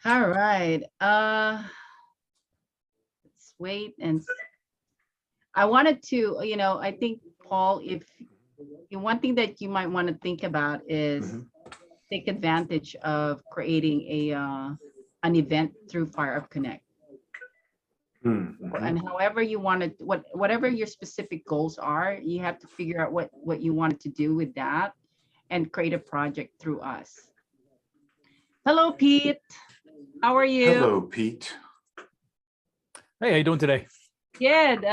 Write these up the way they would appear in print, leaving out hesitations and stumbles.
All right. Let's wait I wanted to, I think Paul, if one thing that you might want to think about is Mhm. take advantage of creating an event through Fire Up Connect. Mhm. And however you want to, whatever your specific goals are, you have to figure out what you wanted to do with that and create a project through us. Hello, Pete. How are you? Hello, Pete. Hey, how you doing today? Good.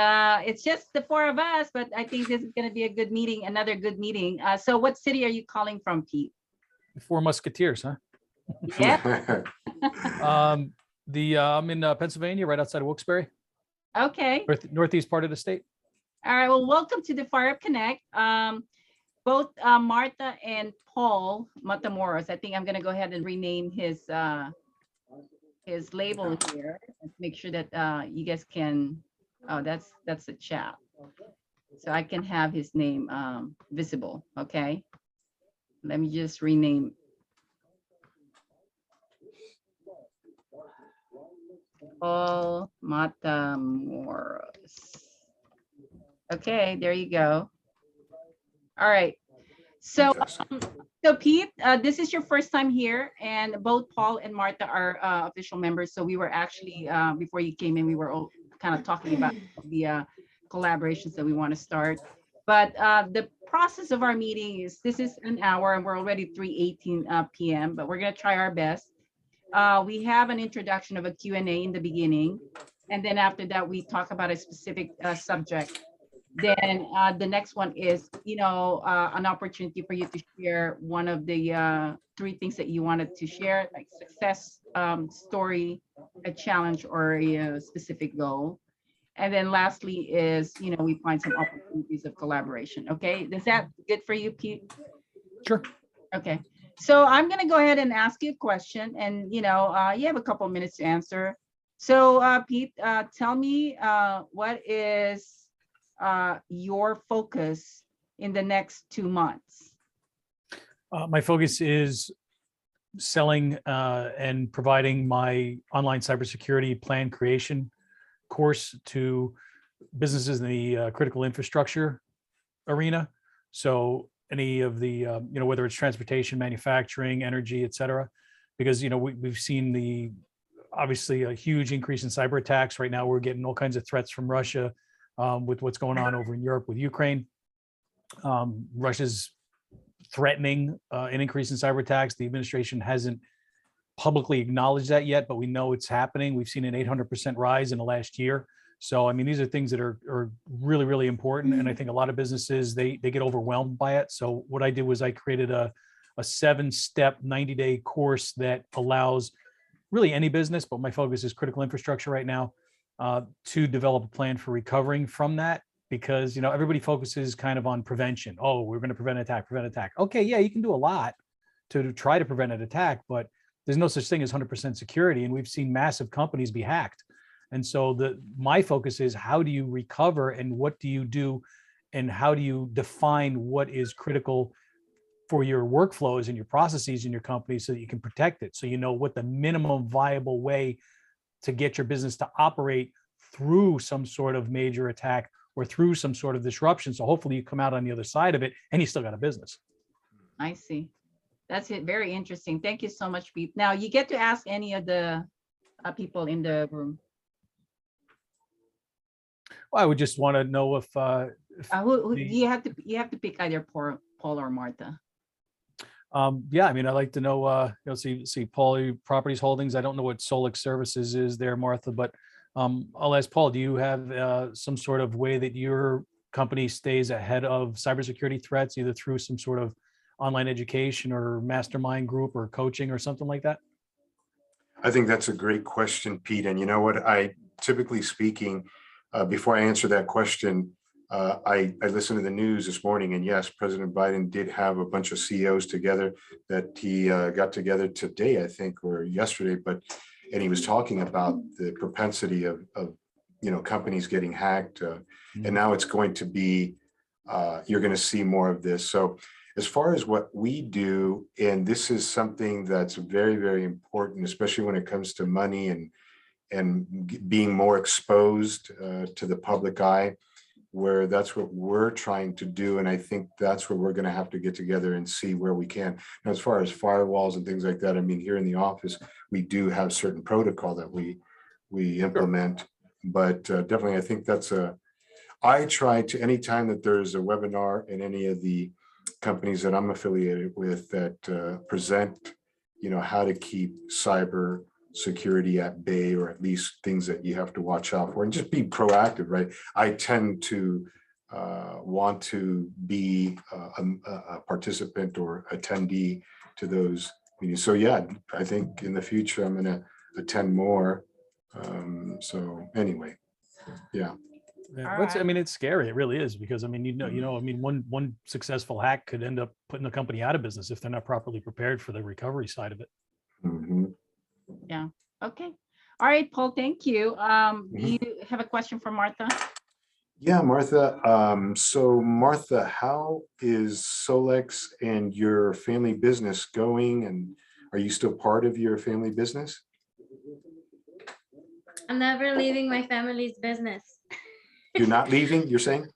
It's just the four of us, but I think this is going to be a good meeting, another good meeting. So what city are you calling from, Pete? The Four Musketeers, huh? Yeah. Um, I'm in Pennsylvania, right outside of Wilkes-Barre, Okay. northeast part of the state. All right. Well, welcome to the Fire Up Connect. Both Martha and Paul Matamoros. I think I'm going to go ahead and rename his label here and make sure that you guys can. Oh, that's a chat. So I can have his name visible. Okay. Let me just rename. Paul Matamoros. Okay, there you go. All right. So, Fantastic. Pete, this is your first time here, and both Paul and Martha are official members. So we were actually before you came in, we were all kind of talking about the collaborations that we want to start. But the process of our meeting is this is an hour, and we're already 3:18 p.m. But we're gonna try our best. We have an introduction of a Q&A in the beginning, and then after that, we talk about a specific subject. Then the next one is, an opportunity for you to share one of the three things that you wanted to share, like success story, a challenge, or a specific goal. And then lastly is, we find some opportunities of collaboration. Okay, is that good for you, Pete? Sure. Okay, so I'm gonna go ahead and ask you a question, and you have a couple minutes to answer. So, Pete, tell me, what is your focus in the next 2 months? My focus is selling and providing my online cybersecurity plan creation course to businesses in the critical infrastructure arena. So any of the, whether it's transportation, manufacturing, energy, et cetera, because, we've seen obviously a huge increase in cyber attacks. Right now, we're getting all kinds of threats from Russia with what's going on over in Europe with Ukraine. Russia's threatening an increase in cyber attacks. The administration hasn't publicly acknowledged that yet, but we know it's happening. We've seen an 800% rise in the last year. So, I mean, these are things that are really, really important. And I think a lot of businesses, they get overwhelmed by it. So what I did was I created a 7-step 90-day course that allows really any business, but my focus is critical infrastructure right now, to develop a plan for recovering from that. Because, everybody focuses kind of on prevention. Oh, we're going to prevent attack. Okay, yeah, you can do a lot to try to prevent an attack, but there's no such thing as 100% security. And we've seen massive companies be hacked. And so my focus is, how do you recover, and what do you do, and how do you define what is critical for your workflows and your processes in your company so that you can protect it. So you know what the minimum viable way to get your business to operate through some sort of major attack or through some sort of disruption. So hopefully you come out on the other side of it and you still got a business. I see. That's it. Very interesting. Thank you so much, Pete. Now you get to ask any of the people in the room. Well, I would just want to know if Who you have to pick either Paul or Martha. yeah, I mean, I'd like to know, see Paul Properties Holdings. I don't know what Solix Services is there, Martha, but I'll ask Paul, do you have some sort of way that your company stays ahead of cybersecurity threats, either through some sort of online education or mastermind group or coaching or something like that? I think that's a great question, Pete. And you know what? Typically speaking, before I answer that question, I listened to the news this morning, and yes, President Biden did have a bunch of CEOs together that he got together today, I think, or yesterday. And he was talking about the propensity of companies getting hacked, and now it's going to be you're going to see more of this. So As far as what we do, and this is something that's very, very important, especially when it comes to money and being more exposed to the public eye, where that's what we're trying to do. And I think that's where we're going to have to get together and see where we can. Now, as far as firewalls and things like that, I mean, here in the office, we do have certain protocol that we implement, but definitely, I think I try to, anytime that there's a webinar in any of the companies that I'm affiliated with that present, how to keep cyber security at bay, or at least things that you have to watch out for, and just be proactive, right? I tend to want to be a participant or attendee to those meetings. So yeah, I think in the future I'm going to attend more. So anyway, yeah. Yeah, All that's, I right. mean, it's scary. It really is, because I mean, I mean, one successful hack could end up putting the company out of business if they're not properly prepared for the recovery side of it. Mhm. Okay. All right, Paul, thank you. Do Mhm. you have a question for Martha? Yeah, Martha. So Martha, how is Solex and your family business going? And are you still part of your family business? I'm never leaving my family's business. You're not leaving, you're saying?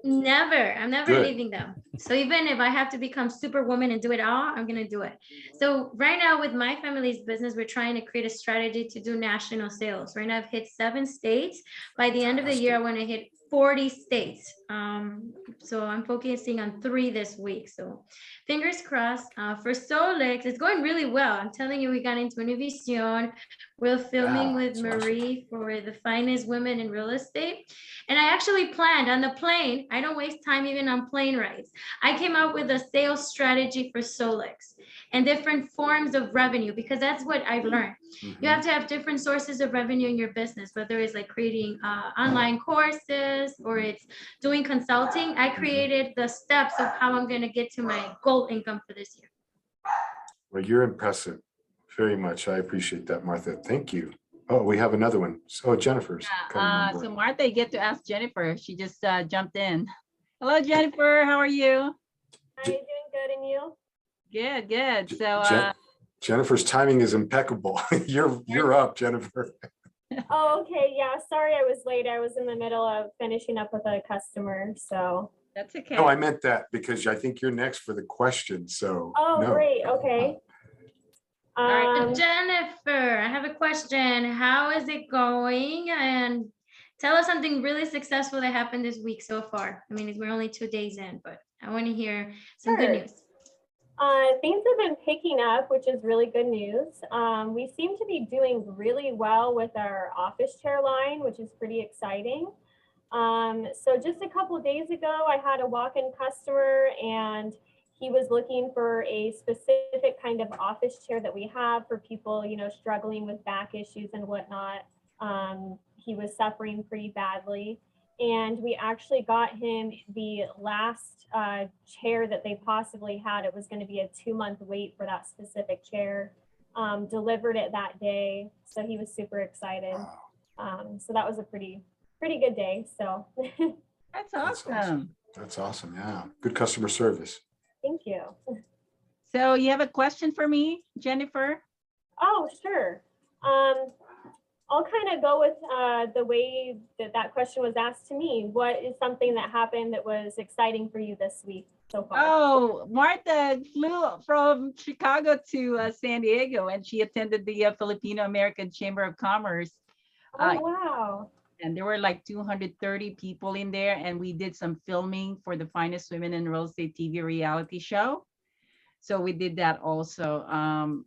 Never. I'm never Good. leaving them. So even if I have to become superwoman and do it all, I'm going to do it. So right now with my family's business, we're trying to create a strategy to do national sales. Right now I've hit 7 states. By the end of the year, I want to hit 40 states. So I'm focusing on 3 this week. So fingers crossed. For Solex, it's going really well. I'm telling you, we got into Univision. We're filming Yeah, with that's awesome. Marie for the finest women in real estate. And I actually planned on the plane. I don't waste time even on plane rides. I came up with a sales strategy for Solex and different forms of revenue, because that's what I've learned. You have to have different sources of revenue in your business, whether it's like creating online courses or it's doing consulting. I created the steps of how I'm going to get to my goal income for this year. Well, you're impressive. Very much. I appreciate that, Martha. Thank you. Oh, we have another one. Oh, Jennifer's coming on board. So Martha, you get to ask Jennifer. She just jumped in. Hello, Jennifer. How are you? Are you doing good, and you? Good, good. So Jennifer's timing is impeccable. You're up, Jennifer. Oh, okay. Yeah, sorry I was late. I was in the middle of finishing up with a customer, so. that's okay. No, I meant that because I think you're next for the question. So Oh, no. great. Okay. All right. Jennifer, I have a question. How is it going? And tell us something really successful that happened this week so far. I mean, we're only 2 days in, but I want to hear some good Sure. news. Things have been picking up, which is really good news. We seem to be doing really well with our office chair line, which is pretty exciting. So just a couple of days ago, I had a walk-in customer, and he was looking for a specific kind of office chair that we have for people, struggling with back issues and whatnot. He was suffering pretty badly. And we actually got him the last chair that they possibly had. It was going to be a 2-month wait for that specific chair. Delivered it that day. So he was super excited. So that was a pretty good day. So That's That's awesome. That's awesome. Yeah. Good customer service. thank you. So you have a question for me, Jennifer? Oh, sure. I'll kind of go with the way that question was asked to me. What is something that happened that was exciting for you this week so far? Oh, Martha flew from Chicago to San Diego, and she attended the Filipino American Chamber of Commerce. Oh, wow. And there were like 230 people in there, and we did some filming for the Finest Women in Real Estate TV reality show. So we did that also.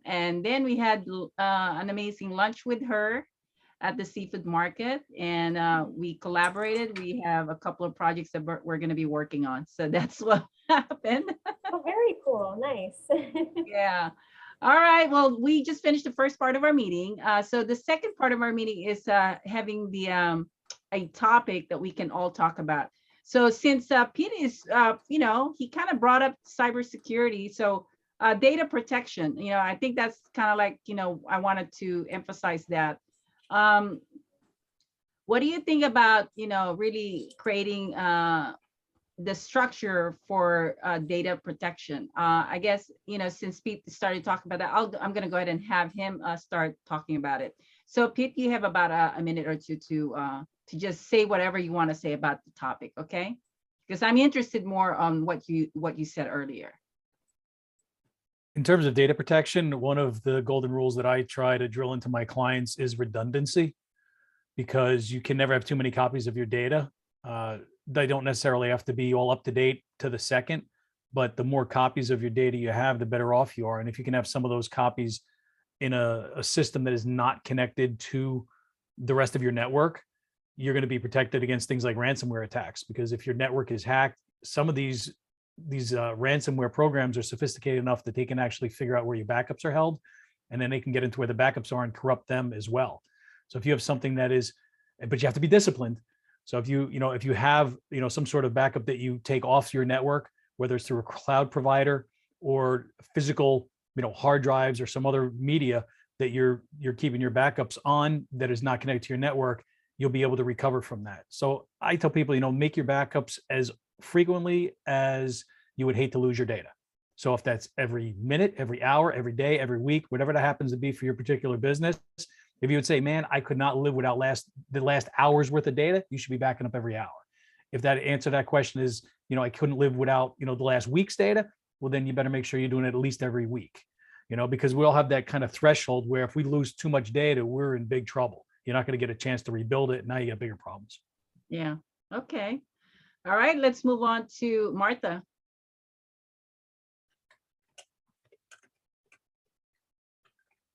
And then we had an amazing lunch with her at the seafood market, and we collaborated. We have a couple of projects that we're going to be working on. So that's what happened. Oh, very cool. Nice. Yeah. All right. Well, we just finished the first part of our meeting. So the second part of our meeting is having the a topic that we can all talk about. So since Pete is, he kind of brought up cybersecurity. So data protection, I think that's kind of like, I wanted to emphasize that. What do you think about, really creating the structure for data protection. I guess, since Pete started talking about that, I'm going to go ahead and have him start talking about it. So Pete, you have about a minute or two to just say whatever you want to say about the topic, okay? Because I'm interested more on what you said earlier. In terms of data protection, one of the golden rules that I try to drill into my clients is redundancy, because you can never have too many copies of your data. They don't necessarily have to be all up to date to the second, but the more copies of your data you have, the better off you are. And if you can have some of those copies in a system that is not connected to the rest of your network, you're going to be protected against things like ransomware attacks. Because if your network is hacked, some of these ransomware programs are sophisticated enough that they can actually figure out where your backups are held, and then they can get into where the backups are and corrupt them as well. So if you have something that is, but you have to be disciplined. So if you have, some sort of backup that you take off your network, whether it's through a cloud provider or physical, hard drives or some other media that you're keeping your backups on that is not connected to your network, you'll be able to recover from that. So I tell people, make your backups as frequently as you would hate to lose your data. So if that's every minute, every hour, every day, every week, whatever that happens to be for your particular business, if you would say, man, I could not live without the last hour's worth of data, you should be backing up every hour. If that answer to that question is, I couldn't live without, the last week's data, well, then you better make sure you're doing it at least every week, because we all have that kind of threshold where if we lose too much data, we're in big trouble. You're not going to get a chance to rebuild it. Now you got bigger problems. Yeah. Okay. All right. Let's move on to Martha.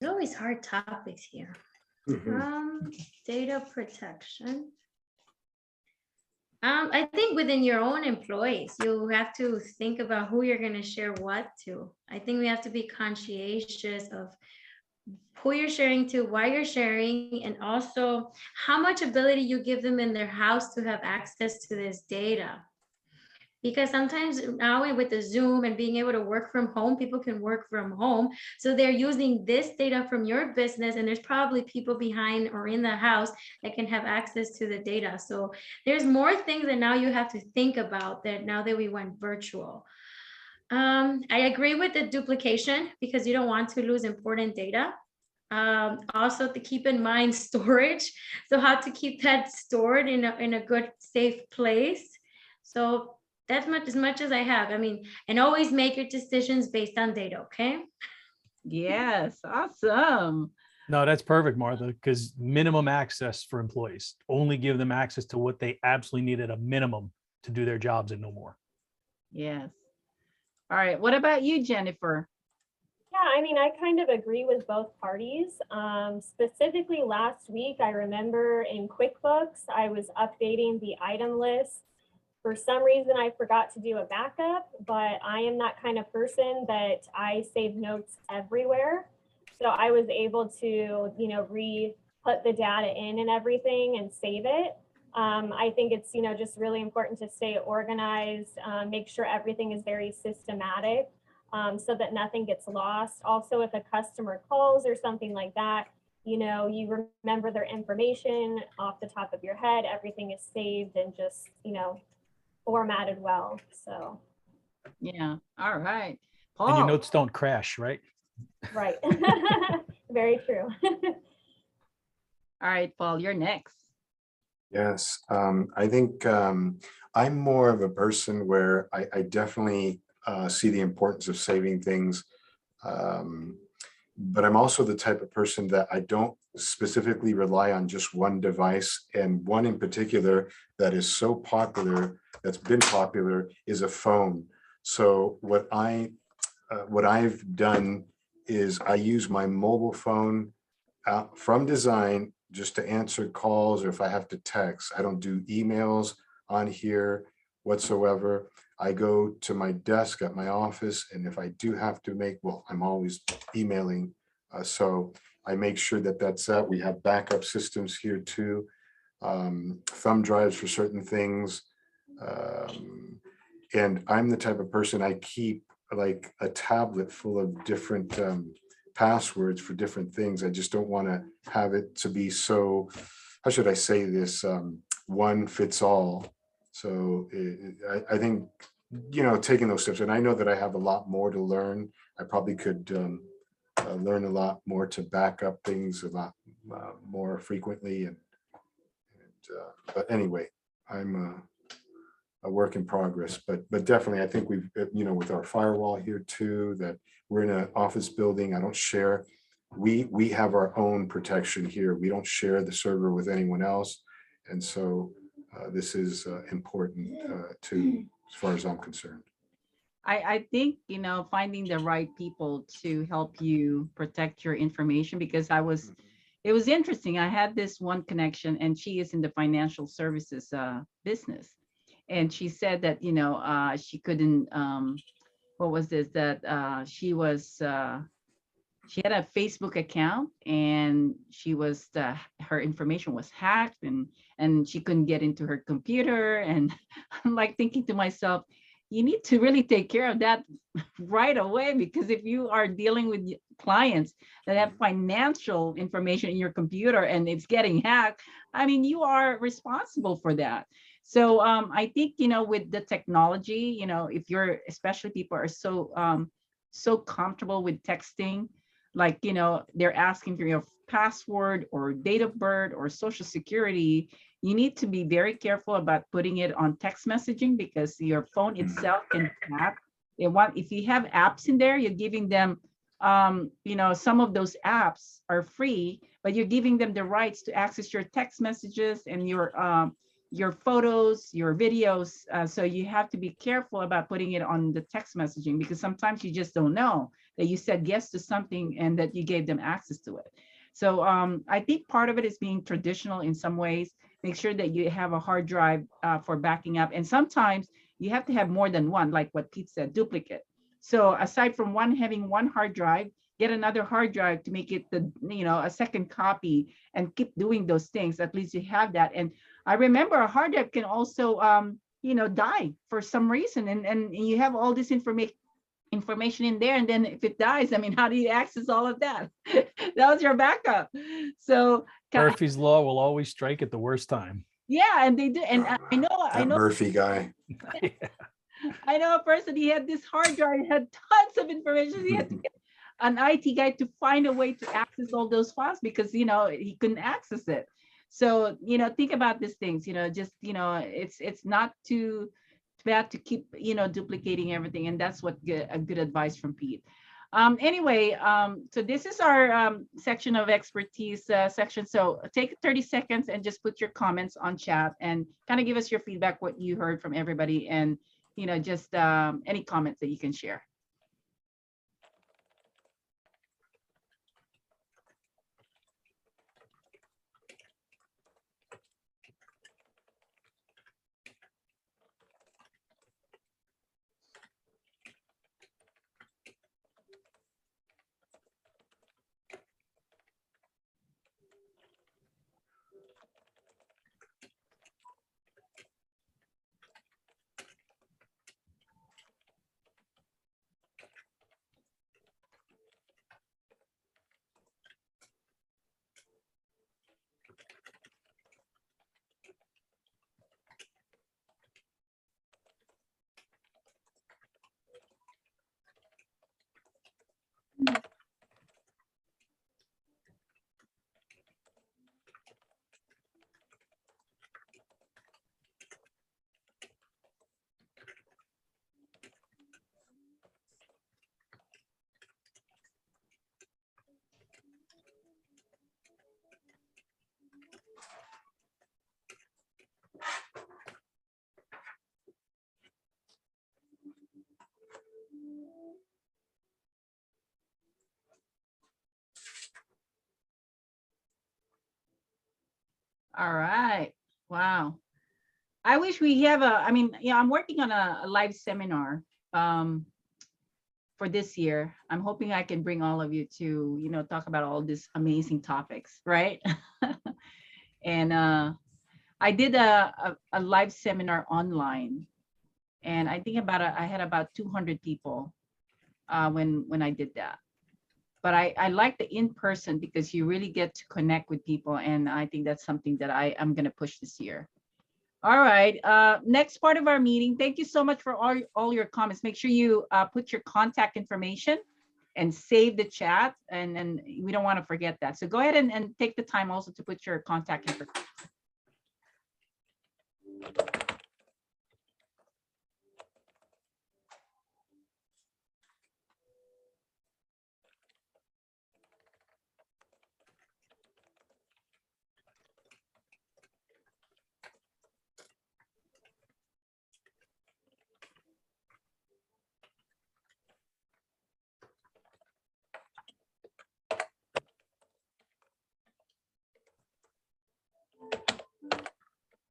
There's always hard topics here. Data protection. I think within your own employees, you have to think about who you're going to share what to. I think we have to be conscientious of who you're sharing to, why you're sharing, and also how much ability you give them in their house to have access to this data. Because sometimes now with the Zoom and being able to work from home, people can work from home. So they're using this data from your business, and there's probably people behind or in the house that can have access to the data. So there's more things that now you have to think about that now that we went virtual. I agree with the duplication because you don't want to lose important data. Also to keep in mind storage. So how to keep that stored in a good, safe place. So that's as much as I have. And always make your decisions based on data, okay? Yes, awesome. No, that's perfect, Martha, because minimum access for employees. Only give them access to what they absolutely need at a minimum to do their jobs and no more. Yes. All right. What about you, Jennifer? Yeah, I kind of agree with both parties. Specifically last week, I remember in QuickBooks, I was updating the item list. For some reason, I forgot to do a backup, but I am that kind of person that I save notes everywhere. So I was able to, re-put the data in and everything and save it. I think it's, just really important to stay organized, make sure everything is very systematic. So that nothing gets lost. Also, if a customer calls or something like that, you remember their information off the top of your head, everything is saved and just, formatted well, so. Yeah, all right. And your Paul. notes don't crash, right? Right, very true. All right, Paul, you're next. Yes, I think I'm more of a person where I definitely see the importance of saving things. But I'm also the type of person that I don't specifically rely on just one device, and one in particular that is so popular, that's been popular, is a phone. So what I've done is I use my mobile phone from design just to answer calls, or if I have to text. I don't do emails on here whatsoever. I go to my desk at my office, and if I do have to I'm always emailing. So I make sure that that's that. We have backup systems here too. Thumb drives for certain things. And I'm the type of person, I keep like a tablet full of different passwords for different things. I just don't want to have it to be so, how should I say this, one fits all. So I think, taking those steps, and I know that I have a lot more to learn. I probably could learn a lot more to back up things a lot more frequently. But anyway, I'm a work in progress, but definitely I think we've, with our firewall here too, that we're in an office building. I don't share. We have our own protection here. We don't share the server with anyone else. And so this is important too, as far as I'm concerned. I think, finding the right people to help you protect your information, because it was interesting. I had this one connection and she is in the financial services business. And she said that, she couldn't, what was this, that she had a Facebook account and her information was hacked and she couldn't get into her computer. And I'm like thinking to myself, you need to really take care of that right away, because if you are dealing with clients that have financial information in your computer and it's getting hacked, I mean, you are responsible for that. So I think, with the technology, if you're, especially people are so comfortable with texting, like, they're asking for your password or date of birth or social security, you need to be very careful about putting it on text messaging, because your phone itself can hack. If you have apps in there, you're giving them, some of those apps are free, but you're giving them the rights to access your text messages and your photos, your videos. So you have to be careful about putting it on the text messaging, because sometimes you just don't know that you said yes to something and that you gave them access to it. So I think part of it is being traditional in some ways. Make sure that you have a hard drive for backing up. And sometimes you have to have more than one, like what Pete said, duplicate. So aside from having one hard drive, get another hard drive to make it a second copy, and keep doing those things. At least you have that. And I remember a hard drive can also, die for some reason. And you have all this information in there. And then if it dies, I mean, how do you access all of that? That was your backup. So Murphy's Law will always strike at the worst time. yeah, and they do. And I That know Murphy guy. I know a person, he had this hard drive, had tons of information. He had to get an IT guy to find a way to access all those files, because, he couldn't access it. So, think about these things, just, it's not too bad to keep, duplicating everything. And that's what a good advice from Pete. Anyway, so this is our section of expertise section. So take 30 seconds and just put your comments on chat and kind of give us your feedback, what you heard from everybody, and, just any comments that you can share. All right. Wow. I wish we have I'm working on a live seminar for this year. I'm hoping I can bring all of you to, talk about all these amazing topics, right? And I did a live seminar online, and I think I had about 200 people when I did that. But I like the in-person, because you really get to connect with people. And I think that's something that I'm going to push this year. All right, next part of our meeting. Thank you so much for all your comments. Make sure you put your contact information and save the chat, and we don't want to forget that. So go ahead and take the time also to put your contact information.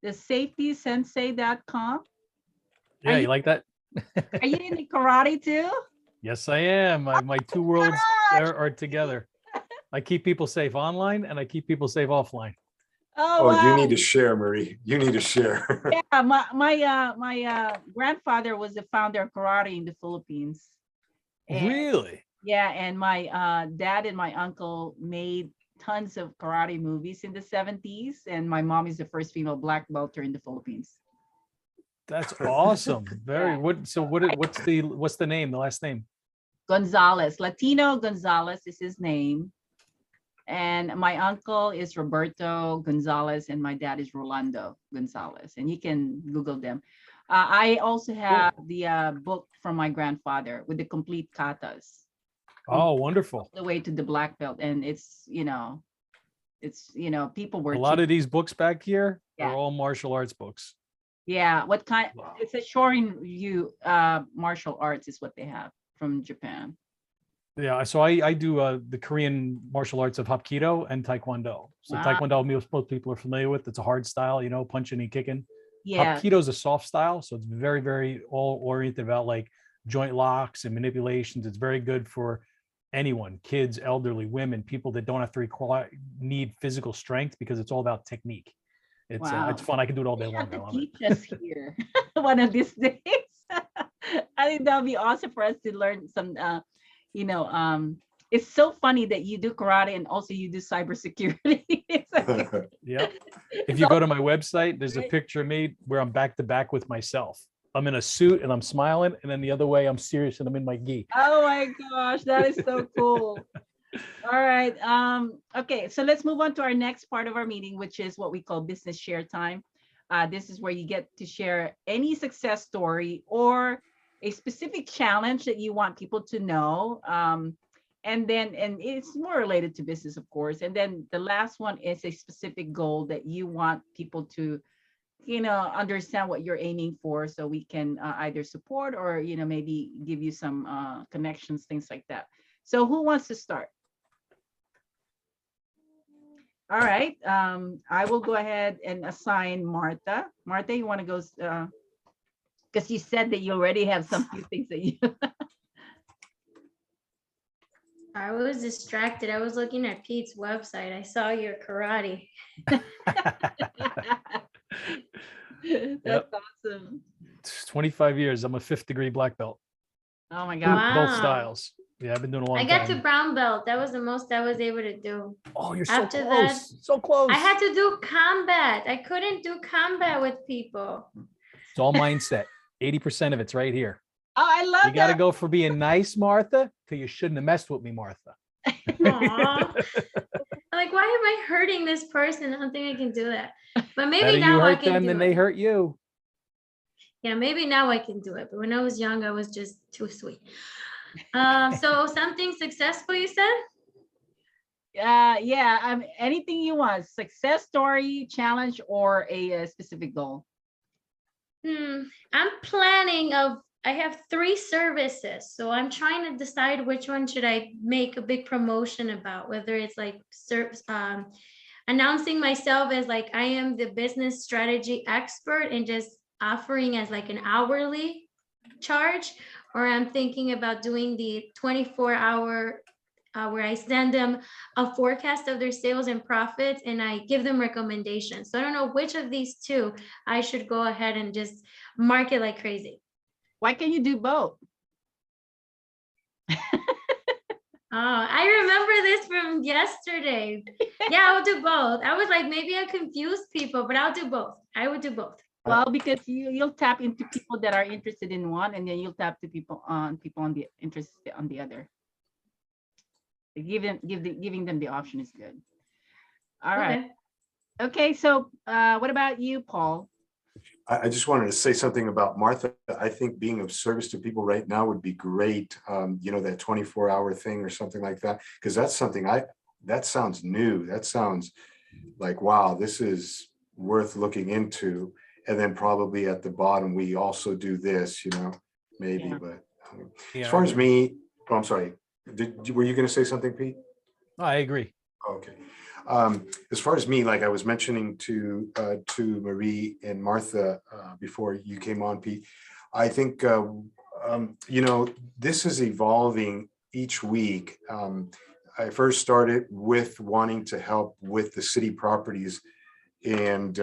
thesafetysensei.com. Yeah, you- you like that? Are you into karate too? Yes, I am. My two worlds gosh. are together. I keep people safe online and I keep people safe offline. Oh, Oh, you wow. need to share, Marie. You need to share. Yeah, my grandfather was the founder of karate in the Philippines. And Really? yeah, and my dad and my uncle made tons of karate movies in the 70s, and my mom is the first female black belter in the Philippines. That's awesome. Very Yeah. what's the name, the last name? Gonzalez, Latino Gonzalez is his name. And my uncle is Roberto Gonzalez, and my dad is Rolando Gonzalez. And you can Google them. I also have the book from my grandfather with the complete katas, Oh, wonderful. all the way to the black belt. And it's people were A lot of these books back here Yeah. are all martial arts books. yeah. What kind? Wow. It's a Shorin Ryu martial arts is what they have from Japan. Yeah, so I do the Korean martial arts of Hapkido and Taekwondo. So Wow. Taekwondo, most people are familiar with. It's a hard style, punching and kicking. Yeah. Hapkido is a soft style, so it's very, very all oriented about like joint locks and manipulations. It's very good for anyone, kids, elderly, women, people that don't have to need physical strength because it's all about technique. It's Wow. it's fun. I can do it all day You long. have I to love it. teach us here one of these days. I think that would be awesome for us to learn some. It's so funny that you do karate and also you do cybersecurity. It's like- Yeah. If you go to my website, there's a Right. picture of me where I'm back to back with myself. I'm in a suit and I'm smiling, and then the other way I'm serious and I'm in my gi. oh my gosh, that is so cool. All right. Okay, so let's move on to our next part of our meeting, which is what we call business share time. This is where you get to share any success story or a specific challenge that you want people to know. And it's more related to business, of course. And then the last one is a specific goal that you want people to, understand what you're aiming for, so we can either support or, maybe give you some connections, things like that. So who wants to start? All right, I will go ahead and assign Martha. Martha, you want to go? Because you said that you already have some few things that you. I was distracted. I was looking at Pete's website. I saw your karate. That's awesome. 25 years. I'm a 5th degree black belt. Oh my Both God. Wow. styles. Yeah, I've been doing a long I time. got to brown belt. That was the most I was able to do. Oh, you're so after close. that, So close. I had to do combat. I couldn't do combat with people. It's all mindset. 80% of it's right here. Oh, I love You got to that. go for being nice, Martha, till you shouldn't have messed with me, Martha. Aw. Like, why am I hurting this person? I don't think I can do that. But maybe Better you now I hurt can them do than it. they hurt you. Yeah, maybe now I can do it. But when I was young, I was just too sweet. So something successful, you said? Yeah, anything you want, success story, challenge, or a specific goal. I'm planning I have 3 services, so I'm trying to decide which one should I make a big promotion about, whether it's like announcing myself as like I am the business strategy expert and just offering as like an hourly charge, or I'm thinking about doing the 24-hour where I send them a forecast of their sales and profits and I give them recommendations. So I don't know which of these 2 I should go ahead and just market like crazy. Why can't you do both? I remember this from yesterday. Yeah, I'll do both. I was like, maybe I confused people, but I'll do both. I would do both. Well, because you'll tap into people that are interested in one, and then you'll tap to people on the interested on the other. Giving them the option is good. All right. Okay. Okay. So, what about you, Paul? I just wanted to say something about Martha. I think being of service to people right now would be great. You know, that 24-hour thing or something like that, because that's something that sounds new. That sounds like, wow, this is worth looking into. And then probably at the bottom, we also do this, you know, maybe, Yeah. but Yeah, as far I as agree. me, oh, I'm sorry. Were you going to say something, Pete? I agree. Okay. As far as me, like I was mentioning to Marie and Martha before you came on, Pete, I think you know, this is evolving each week. I first started with wanting to help with the city properties, and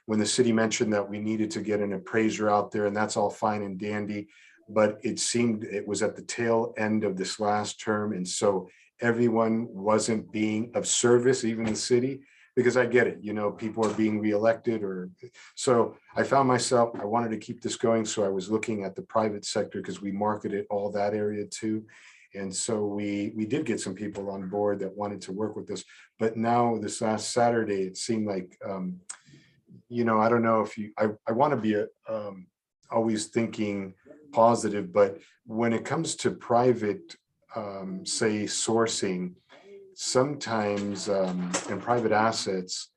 when the city mentioned that we needed to get an appraiser out there, and that's all fine and dandy, but it seemed it was at the tail end of this last term, and so everyone wasn't being of service, even the city, because I get it, you know, people are being reelected or, so I found myself, I wanted to keep this going. So I was looking at the private sector because we marketed all that area too. And so we did get some people on board that wanted to work with us. But now this last Saturday, it seemed like, you know, I don't know if I want to be always thinking positive, but when it comes to private say sourcing, sometimes and private assets,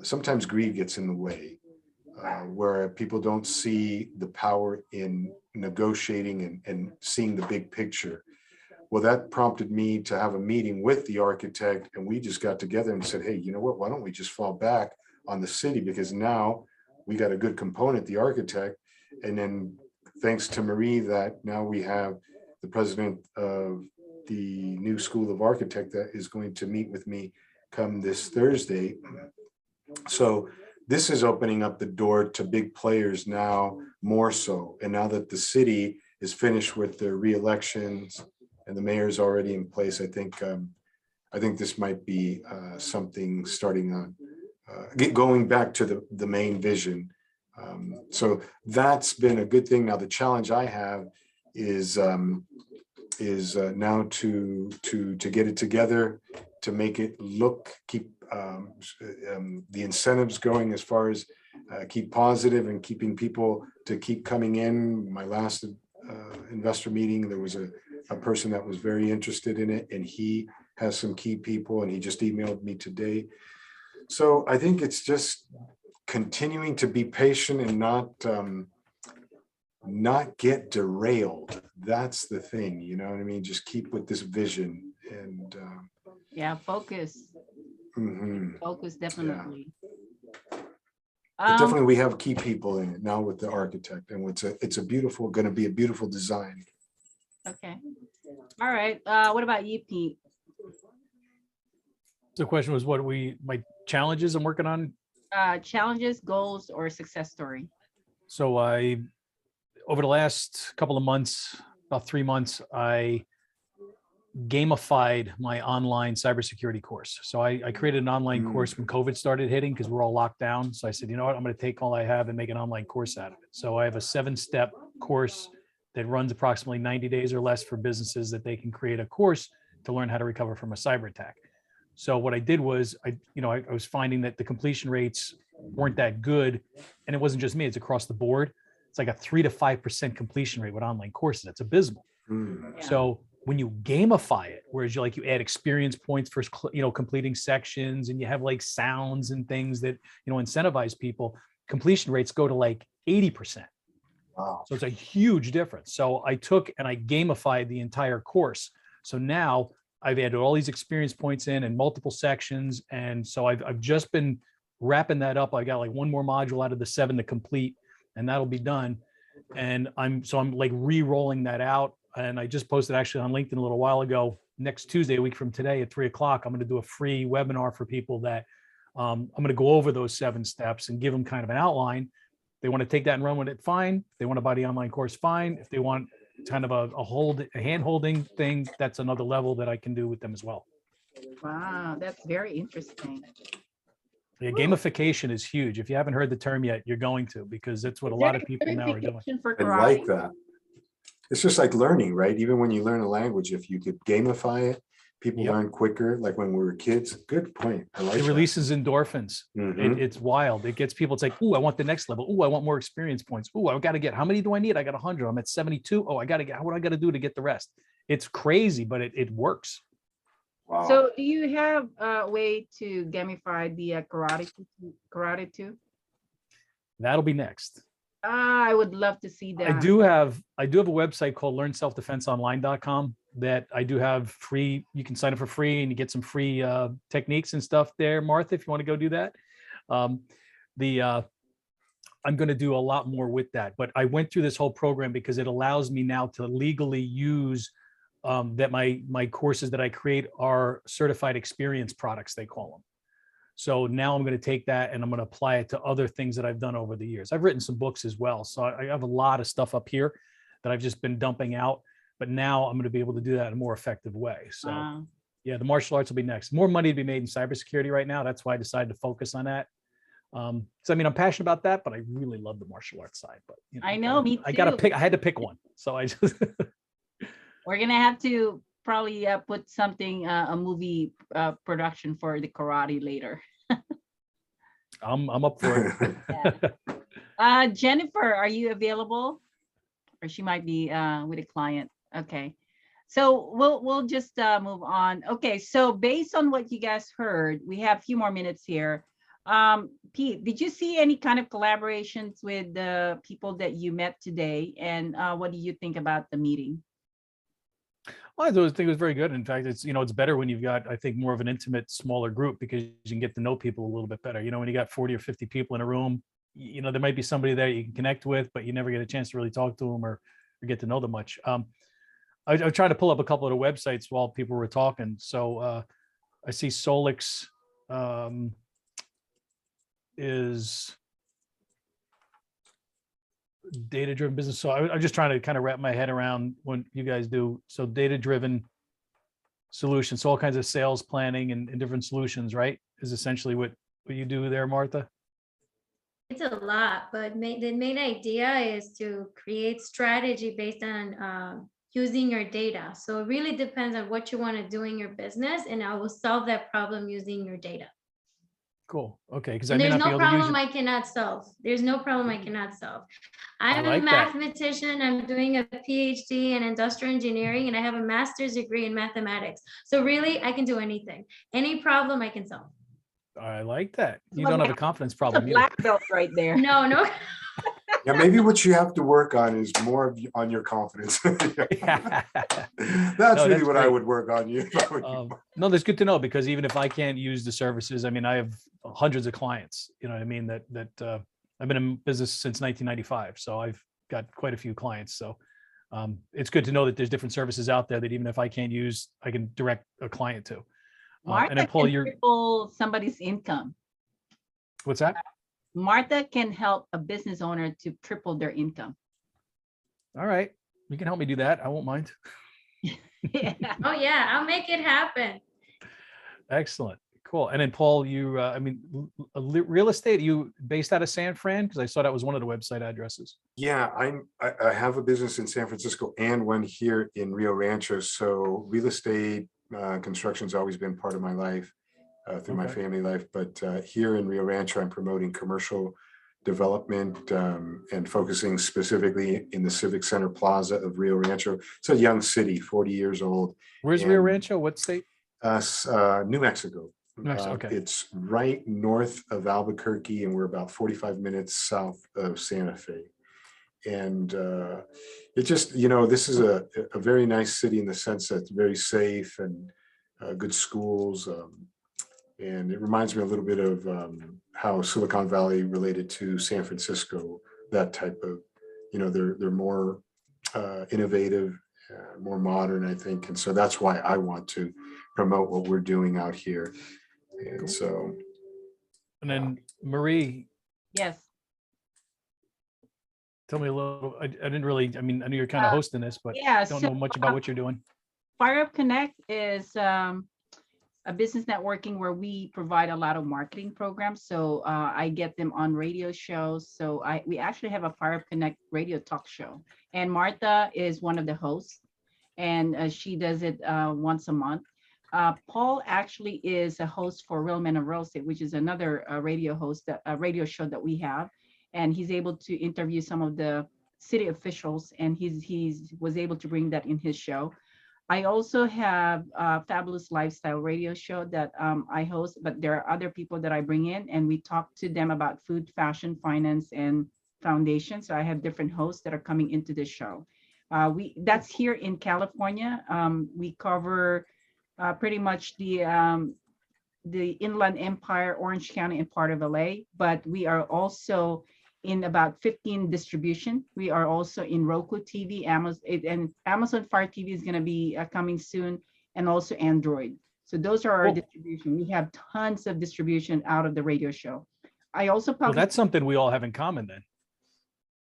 sometimes greed gets in the way, where people don't see the power in negotiating and seeing the big picture. Well, that prompted me to have a meeting with the architect, and we just got together and said, hey, you know what, why don't we just fall back on the city, because now we got a good component, the architect, and then thanks to Marie, that now we have the president of the new School of Architect that is going to meet with me come this Thursday. So this is opening up the door to big players now more so. And now that the city is finished with their re-elections and the mayor's already in place, I think this might be something starting on going back to the main vision. So that's been a good thing. Now the challenge I have is now to get it together, to make it look, keep the incentives going as far as keep positive and keeping people to keep coming in. My last investor meeting, there was a person that was very interested in it, and he has some key people, and he just emailed me today. So I think it's just continuing to be patient and not get derailed. That's the thing, you know what I mean? Just keep with this vision and Yeah, focus. Focus, definitely. but definitely we have key people in it now with the architect, and it's a beautiful, going to be a beautiful design. Okay. All right. What about you, Pete? The question was my challenges I'm working on. Challenges, goals, or success story? So over the last couple of months, about 3 months, I gamified my online cybersecurity course. So I created an online course when COVID started hitting, because we're all locked down. So I said, you know what, I'm going to take all I have and make an online course out of it. So I have a 7-step course that runs approximately 90 days or less for businesses that they can create a course to learn how to recover from a cyber attack. So what I did was I was finding that the completion rates weren't that good. And it wasn't just me, it's across the board. It's like a 3 to 5% completion rate with online courses. That's abysmal. Yeah. So when you gamify it, whereas you add experience points for, completing sections, and you have like sounds and things that, incentivize people, completion rates go to like 80%. Wow. So it's a huge difference. So I took and I gamified the entire course. So now I've added all these experience points in and multiple sections. And so I've just been wrapping that up. I got like one more module out of the 7 to complete, and that'll be done. And I'm like re-rolling that out. And I just posted actually on LinkedIn a little while ago, next Tuesday, a week from today at 3:00, I'm going to do a free webinar for people that I'm going to go over those 7 steps and give them kind of an outline. If they want to take that and run with it, fine. If they want to buy the online course, fine. If they want kind of a hand-holding thing, that's another level that I can do with them as well. Wow, that's very interesting. Yeah, gamification is huge. If you haven't heard the term yet, you're going to, because that's what a Is lot there of people now are doing. gamification for I karate? like that. It's just like learning, right? Even when you learn a language, if you could gamify it, people Yep. learn quicker, like when we were kids. Good point. I like It that. releases endorphins. Mhm. It's wild. It gets people. It's like, ooh, I want the next level. Ooh, I want more experience points. Ooh, I got to get. How many do I need? I got 100. I'm at 72. Oh, I got to get. What I got to do to get the rest? It's crazy, but it works. Wow. So do you have a way to gamify the karate too? That'll be next. I would love to see that. I do have a website called learnselfdefenseonline.com that I do have free. You can sign up for free and you get some free techniques and stuff there, Martha, if you want to go do that. I'm going to do a lot more with that, but I went through this whole program because it allows me now to legally use that my courses that I create are certified experience products, they call them. So now I'm going to take that and I'm going to apply it to other things that I've done over the years. I've written some books as well. So I have a lot of stuff up here that I've just been dumping out, but now I'm going to be able to do that in a more effective way. So yeah, the martial arts will be next. More money to be made in cybersecurity right now. That's why I decided to focus on that. So I mean, I'm passionate about that, but I really love the martial arts side. But you I know, me I gotta too. pick. I had to pick one. So I just We're gonna have to probably put something, a movie production for the karate later. I'm up for it. Jennifer, are you available? Or she might be with a client. Okay. So we'll just move on. Okay, so based on what you guys heard, we have a few more minutes here. Pete, did you see any kind of collaborations with the people that you met today? And what do you think about the meeting? Well, I think it was very good. In fact, it's better when you've got, I think, more of an intimate, smaller group because you can get to know people a little bit better. When you got 40 or 50 people in a room, there might be somebody there you can connect with, but you never get a chance to really talk to them or get to know them much. I tried to pull up a couple of the websites while people were talking. So I see Solix is data-driven business. So I'm just trying to kind of wrap my head around what you guys do. So data-driven solutions, so all kinds of sales planning and different solutions, right? Is essentially what you do there, Martha? It's a lot, but the main idea is to create strategy based on using your data. So it really depends on what you want to do in your business, and I will solve that problem using your data. Cool. Okay, because And I may there's not be no able to use problem it. I cannot solve. There's no problem I cannot solve. I'm like a that. mathematician. I'm doing a PhD in industrial engineering, and I have a master's degree in mathematics. So really, I can do anything. Any problem I can solve. I like that. You Well, don't have yeah, a confidence It's a problem either. black belt right there. No. Yeah, maybe what you have to work on is more on your confidence. Yeah. That's No, really that's what I great. would work on you. No, that's good to know, because even if I can't use the services, I mean, I have hundreds of clients, you know what I mean, that I've been in business since 1995. So I've got quite a few clients. So it's good to know that there's different services out there that even if I can't use, I can direct a client to. Martha And then Paul, can triple somebody's income. what's that? Martha can help a business owner to triple their income. All right. You can help me do that. I won't mind. Yeah. Oh yeah, I'll make it happen. Excellent. Cool. And then Paul, you, real estate, you based out of San Fran? Because I saw that was one of the website addresses. Yeah, I have a business in San Francisco and one here in Rio Rancho. So real estate, construction's always been part of my life, through my Okay. family life. But here in Rio Rancho, I'm promoting commercial development and focusing specifically in the Civic Center Plaza of Rio Rancho. It's a young city, 40 years old. Where's Rio And- Rancho? What state? New Mexico. New Mexico, okay. It's right north of Albuquerque, and we're about 45 minutes south of Santa Fe. And it just, this is a very nice city in the sense that it's very safe and good schools. And it reminds me a little bit of how Silicon Valley related to San Francisco, that type of, they're more innovative, more modern, I think. And so that's why I want to promote what we're doing out here. And so, And then Marie, Yes. tell me a little, I didn't really, I mean, I know you're kind of hosting this, but Yeah. don't So know much about what you're doing. Fire Up Connect is a business networking where we provide a lot of marketing programs. So I get them on radio shows. So we actually have a Fire Up Connect radio talk show, and Martha is one of the hosts, and she does it once a month. Paul actually is a host for Real Men of Real Estate, which is another radio show that we have, and he's able to interview some of the city officials, and he's was able to bring that in his show. I also have a Fabulous Lifestyle radio show that I host, but there are other people that I bring in, and we talk to them about food, fashion, finance, and foundation. So I have different hosts that are coming into this show. That's here in California. We cover pretty much the Inland Empire, Orange County, and part of LA, but we are also in about 15 distribution. We are also in Roku TV, and Amazon Fire TV is going to be coming soon, and also Android. So those are our Cool. distribution. We have tons of distribution out of the radio show. I also Well, publish. that's something we all have in common then,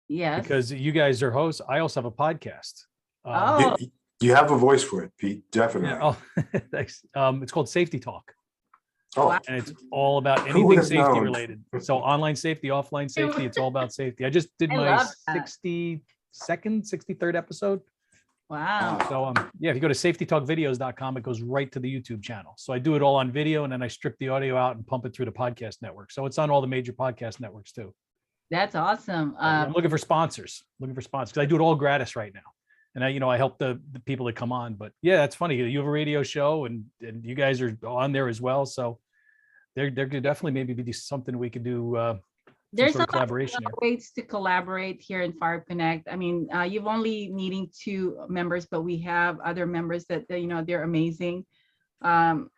Yes. because you guys are hosts. I also have a podcast. Oh. You have a voice for it, Pete, definitely. Yeah, oh, thanks. It's called Safety Talk, Oh, Wow. and it's all about Who anything would have safety known? related. So online safety, offline safety, it's all about safety. I just did I my love that. 63rd episode. Wow. So yeah, if you go to safetytalkvideos.com, it goes right to the YouTube channel. So I do it all on video, and then I strip the audio out and pump it through the podcast network. So it's on all the major podcast networks too. That's awesome. I'm looking for sponsors, because I do it all gratis right now. And I help the people that come on. But yeah, that's funny. You have a radio show, and you guys are on there as well. So there could definitely maybe be something we could do. There's sort a of collaboration lot of here. ways to collaborate here in Fire Up Connect. I mean, you've only meeting 2 members, but we have other members that they're amazing. And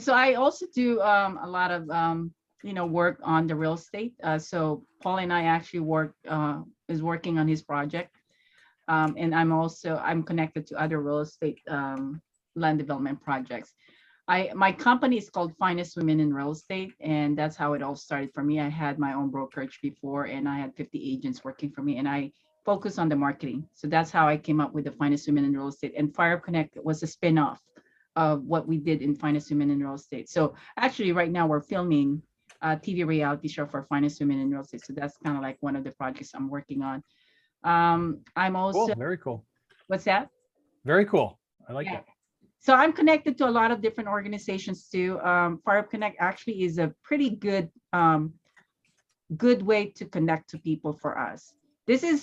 so I also do a lot of work on the real estate. So Paul and I actually is working on his project. And I'm connected to other real estate land development projects. My company is called Finest Women in Real Estate, and that's how it all started for me. I had my own brokerage before, and I had 50 agents working for me, and I focus on the marketing. So that's how I came up with the Finest Women in Real Estate. And Fire Up Connect was a spin-off of what we did in Finest Women in Real Estate. So actually right now we're filming a TV reality show for Finest Women in Real Estate. So that's kind of like one of the projects I'm working on. I'm also, Cool. Very cool. what's that? Very cool. I like Yeah. that. So I'm connected to a lot of different organizations too. Fire Up Connect actually is a pretty good way to connect to people for us. This is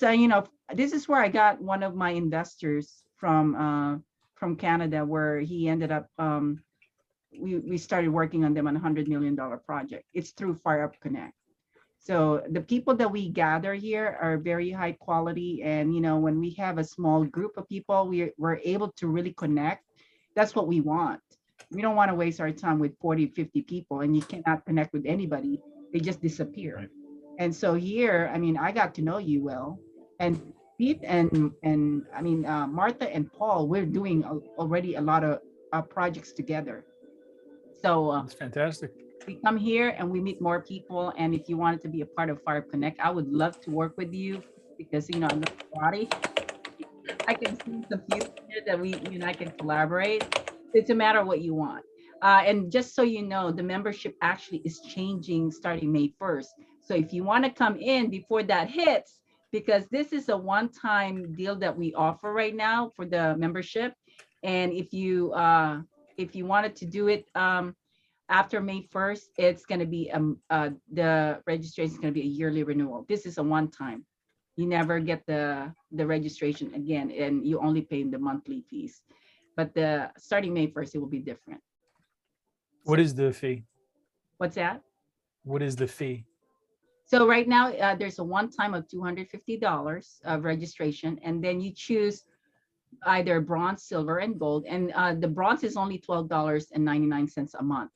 this is where I got one of my investors from Canada, where he ended up we started working on them on $100 million project. It's through Fire Up Connect. So the people that we gather here are very high quality, and when we have a small group of people, we're able to really connect. That's what we want. We don't want to waste our time with 40, 50 people, and you cannot connect with anybody. They just disappear. Right. And so here, I mean, I got to know you well, and Pete and I mean Martha and Paul, we're doing already a lot of projects together. So That's fantastic. we come here and we meet more people. And if you wanted to be a part of Fire Up Connect, I would love to work with you, because I love karate. I can see some future that I can collaborate. It's a matter of what you want. And just so you know, the membership actually is changing starting May 1st. So if you want to come in before that hits, because this is a one-time deal that we offer right now for the membership. And if you wanted to do it after May 1st, it's going to be the registration is going to be a yearly renewal. This is a one-time. You never get the registration again, and you only pay the monthly fees. But starting May 1st, it will be different. What is the fee? What's that? What is the fee? So right now, there's a one-time of $250 of registration, and then you choose either bronze, silver, and gold. And the bronze is only $12.99 a month.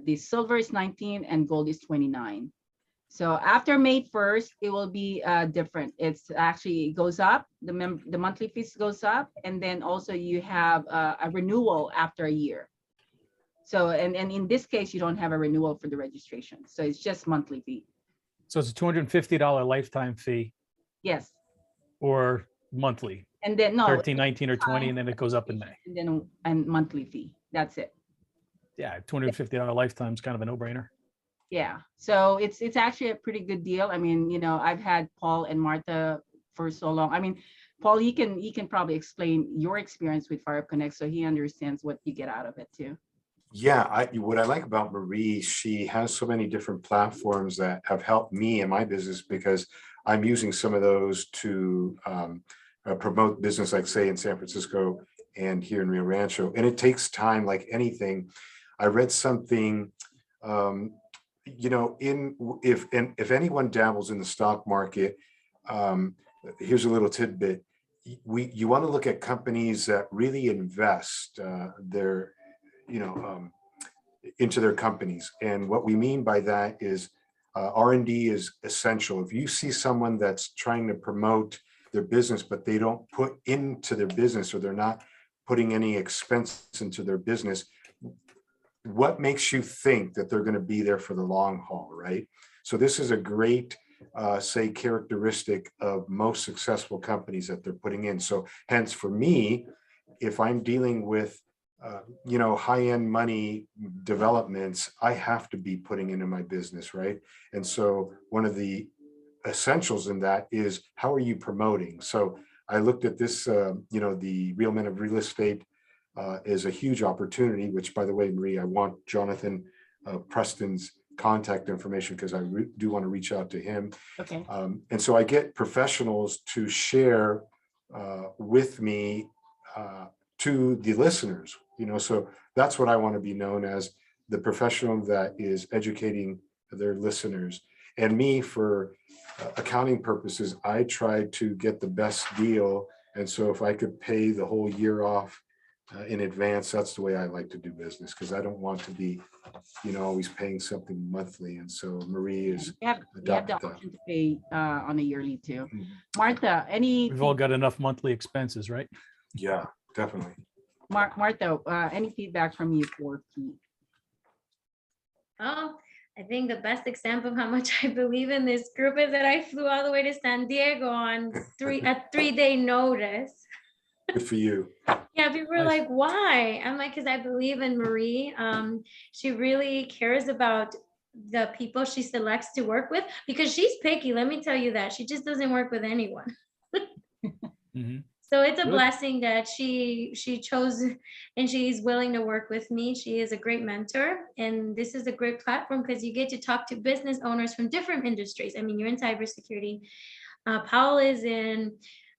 The silver is $19 and gold is $29. So after May 1st, it will be different. It goes up, the monthly fees goes up, and then also you have a renewal after a year. So, and in this case, you don't have a renewal for the registration. So it's just monthly fee. So it's a $250 lifetime fee, Yes. or monthly, And then, no, 13, 19, or 20, and then it goes up in May. and monthly fee. That's it. Yeah, $250 lifetime is kind of a no-brainer. Yeah, so it's actually a pretty good deal. I mean, I've had Paul and Martha for so long. I mean, Paul, he can probably explain your experience with Fire Up Connect, so he understands what you get out of it too. Yeah, what I like about Marie, she has so many different platforms that have helped me in my business because I'm using some of those to promote business, like say in San Francisco and here in Rio Rancho. And it takes time, like anything. I read something, if anyone dabbles in the stock market, here's a little tidbit. You want to look at companies that really invest into their companies. And what we mean by that is R&D is essential. If you see someone that's trying to promote their business, but they don't put into their business, or they're not putting any expense into their business, what makes you think that they're going to be there for the long haul, right? So this is a great, say, characteristic of most successful companies that they're putting in. So hence for me, if I'm dealing with high-end money developments, I have to be putting into my business, right? And so one of the essentials in that is, how are you promoting? So I looked at this, the Real Men of Real Estate is a huge opportunity, which, by the way, Marie, I want Jonathan Preston's contact information because I do want to reach out to him. Okay. And so I get professionals to share with me to the listeners, so that's what I want to be known as, the professional that is educating their listeners. And me, for accounting purposes, I try to get the best deal. And so if I could pay the whole year off in advance, that's the way I like to do business, because I don't want to be, always paying something monthly. And so Marie is You have the adopted that. option to pay on a yearly too. Mhm. Martha, We've all got enough monthly expenses, right? Yeah, definitely. Martha, any feedback from you for Pete? Oh, I think the best example of how much I believe in this group is that I flew all the way to San Diego on a 3-day notice. Good for you. Yeah, people are Nice. like, why? I'm like, because I believe in Marie. She really cares about the people she selects to work with, because she's picky. Let me tell you that. She just doesn't work with anyone. Mhm. So it's a Good. blessing that she chose and she's willing to work with me. She is a great mentor, and this is a great platform because you get to talk to business owners from different industries. I mean, you're in cybersecurity. Paul is in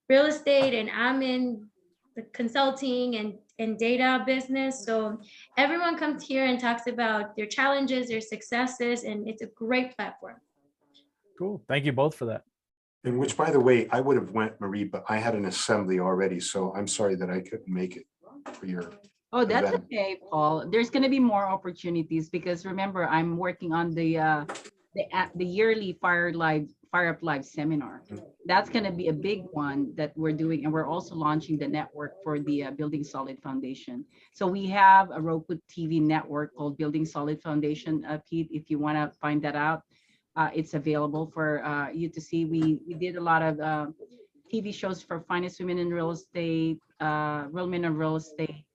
real estate, and I'm in the consulting and data business. So everyone comes here and talks about their challenges, their successes, and it's a great platform. Cool. Thank you both for that. And which, by the way, I would have went, Marie, but I had an assembly already, so I'm sorry that I couldn't make it for your Oh, that's event. okay, Paul. There's going to be more opportunities because remember, I'm working on the yearly Fire Up Live seminar. That's going to be a big one that we're doing, and we're also launching the network for the Building Solid Foundation. So we have a Roku TV network called Building Solid Foundation. Pete, if you want to find that out, it's available for you to see. We did a lot of TV shows for Finest Women in Real Estate, Real Men of Real Estate.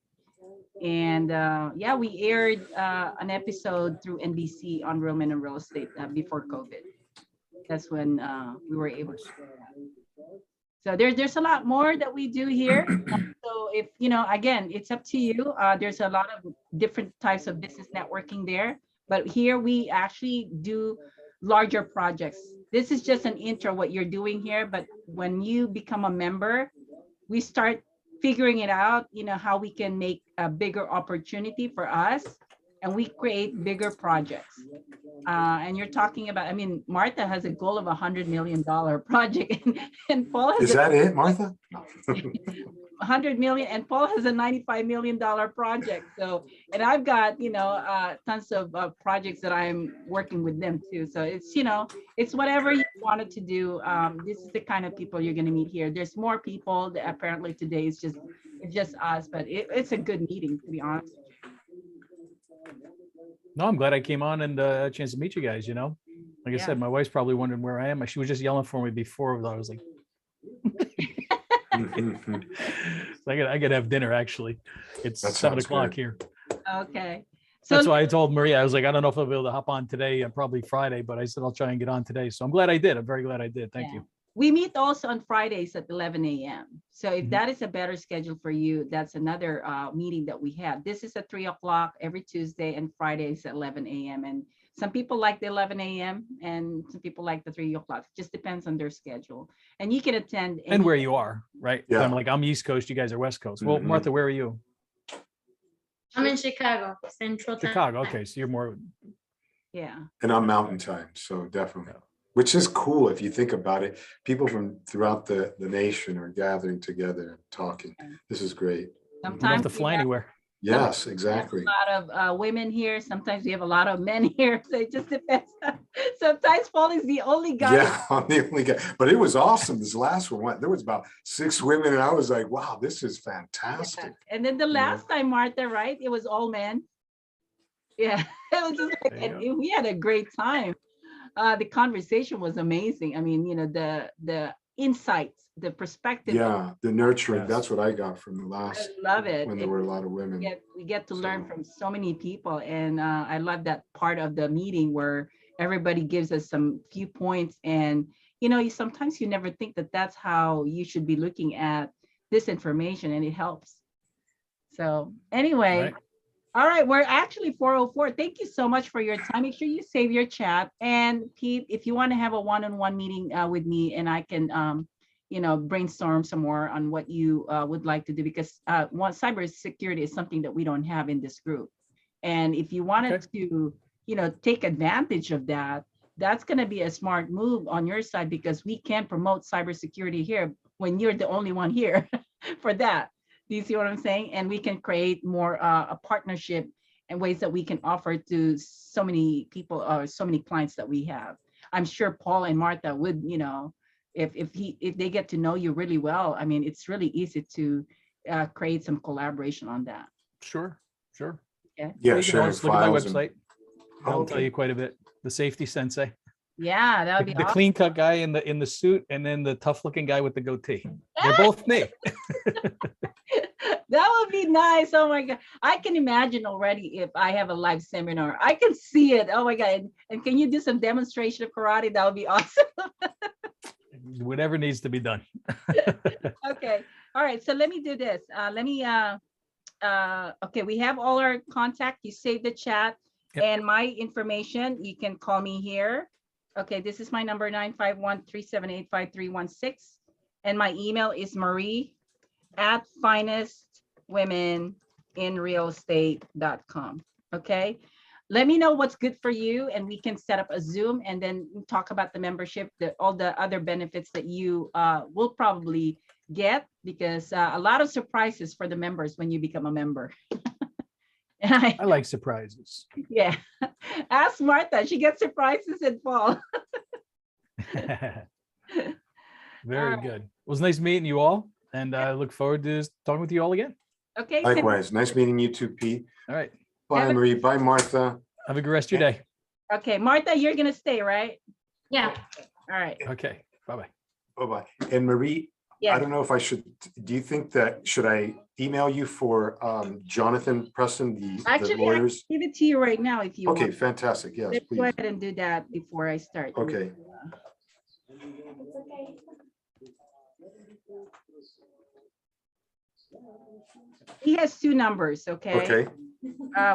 And yeah, we aired an episode through NBC on Real Men in Real Estate before COVID. That's when we were able to do that. So there's a lot more that we do here. So if, again, it's up to you. There's a lot of different types of business networking there. But here we actually do larger projects. This is just an intro what you're doing here. But when you become a member, we start figuring it out, how we can make a bigger opportunity for us, and we create bigger projects. And you're talking about, I mean, Martha has a goal of $100 million project, and Paul has Is that it, Martha? 100 million, and Paul has a $95 million project. So, and I've got, tons of projects that I'm working with them too. So it's, it's whatever you wanted to do. This is the kind of people you're going to meet here. There's more people. Apparently today it's just us, but it's a good meeting, to be honest. No, I'm glad I came on and a chance to meet you guys, Like I Yeah. said, my wife's probably wondering where I am. She was just yelling for me before. I was like, so I got to have dinner, actually. It's That 7 sounds o'clock good. here. Okay. So That's why I told Maria, I was like, I don't know if I'll be able to hop on today, probably Friday, but I said I'll try and get on today. So I'm glad I did. I'm very glad I did. Thank yeah. you. We meet also on Fridays at 11 a.m. So if Mhm. that is a better schedule for you, that's another meeting that we have. This is at 3 o'clock every Tuesday, and Fridays at 11 a.m. And some people like the 11 a.m. and some people like the 3 o'clock. Just depends on their schedule. And you can attend And any- where you are, right? Yeah. I'm like, I'm East Coast, you guys are West Coast. Well, Mhm. Martha, where are you? I'm in Chicago, Central Time. Chicago. Okay, so you're more, Yeah. And I'm mountain time, so definitely. Which is cool if you think about it. People from throughout the nation are gathering together and talking. This is great. you don't have Sometimes to we fly have anywhere. Yes, a exactly. lot of women here. Sometimes we have a lot of men here. So it just depends. Sometimes Paul is the only guy. Yeah, I'm the only guy, but it was awesome. This last one, there was about 6 women and I was like, wow, this is fantastic. And then the last time, Martha, right? It was all men. Yeah, it was just like, There you and we had a great time. The conversation was amazing. I mean, the insights, the perspective. Yeah, the nurturing, Yes. that's what I got from the I last, love it. when there were a lot of women. We get to learn So- from so many people, and I love that part of the meeting where everybody gives us some few points, and sometimes you never think that that's how you should be looking at this information, and it helps. So anyway. Right. All right, we're actually 4:04. Thank you so much for your time. Make sure you save your chat. And Pete, if you want to have a one-on-one meeting with me, and I can, brainstorm some more on what you would like to do, because cybersecurity is something that we don't have in this group. And if you wanted to, take advantage of that, that's going to be a smart move on your side, because we can promote cybersecurity here when you're the only one here for that. Do you see what I'm saying? And we can create more a partnership and ways that we can offer to so many people or so many clients that we have. I'm sure Paul and Martha would, if they get to know you really well, I mean, it's really easy to create some collaboration on that. Sure. Yeah. Yeah, You can sharing always look at my files. website. That'll tell Okay. you quite a bit. The safety sensei, Yeah, that would be the awesome. clean cut guy in the suit, and then the tough looking guy with the goatee. They're both me. That would be nice. Oh my God. I can imagine already if I have a live seminar. I can see it. Oh my God. And can you do some demonstration of karate? That would be awesome. Whatever needs to be done. Okay. All right. So let me do this. Okay, we have all our contact. You save the chat. Yep. And my information, you can call me here. Okay, this is my number, 951-378-5316. And my email is marie@finestwomeninrealestate.com. Okay, let me know what's good for you, and we can set up a Zoom and then talk about the membership, all the other benefits that you will probably get, because a lot of surprises for the members when you become a member. And I like surprises. yeah, ask Martha, she gets surprises in fall. Very right. good. It was nice meeting you all, and I look forward to talking with you all again. Okay. so- Likewise, nice meeting you too, Pete. All right. Bye, Have a- Marie. Bye, Martha. Have a good rest of your day. Okay, Martha, you're gonna stay, right? Yeah, All right. Okay. Bye-bye. Bye-bye. And Marie, I Yes. don't know if I should, do you think that, should I email you for Jonathan Preston, the Actually, I can lawyers? give it to you right now if you Okay, want. fantastic. Yes, Let's go please. ahead and do that before I start. Okay. He has two numbers, okay? Okay,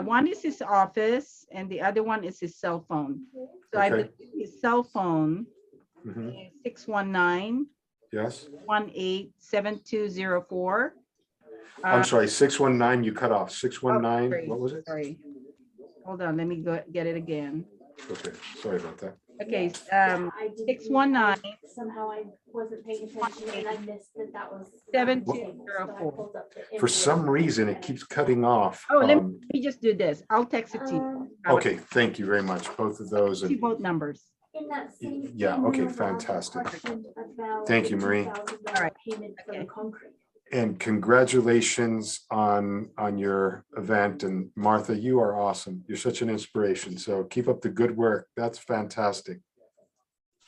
One is his office and the other one is his cell phone. So I Okay. believe his cell phone mhm, is 619 yes. 187204. I'm sorry, 619, you cut off. 619, what was it? Sorry. Hold on, let me go get it again. Okay, sorry about that. Okay, I didn't 619 Somehow I wasn't paying attention and I missed that was. 7204. For some reason, it keeps cutting off. Oh, let me just do this. I'll text it to you. Okay, thank you very much, both of those. See And both numbers. In that same. Yeah, okay, email, there was a fantastic. question about Thank the you, Marie. $2,000 All right, Payment for the okay. concrete. And congratulations on your event. And Martha, you are awesome. You're such an inspiration. So keep up the good work. That's fantastic.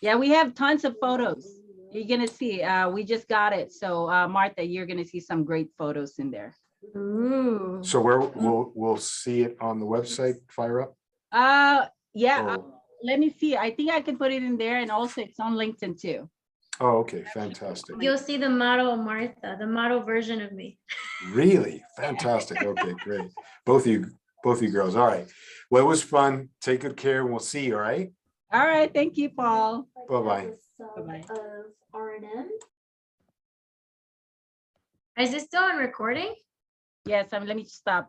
Yeah, we have tons of photos. You're gonna see, we just got it. So Martha, you're gonna see some great photos in there. Ooh. So we'll see it on the website, Fire Up? Yeah, Or- let me see. I think I can put it in there, and also it's on LinkedIn too. Oh, okay, fantastic. You'll see the model Martha, the model version of me. Really? Fantastic. Okay, great. Both of you girls. All right. Well, it was fun. Take good care and we'll see you, all right? All right, thank you, Paul. Like, Bye-bye. that was sub Bye-bye. Of R&M. Is this still on recording? Yes, let me stop it.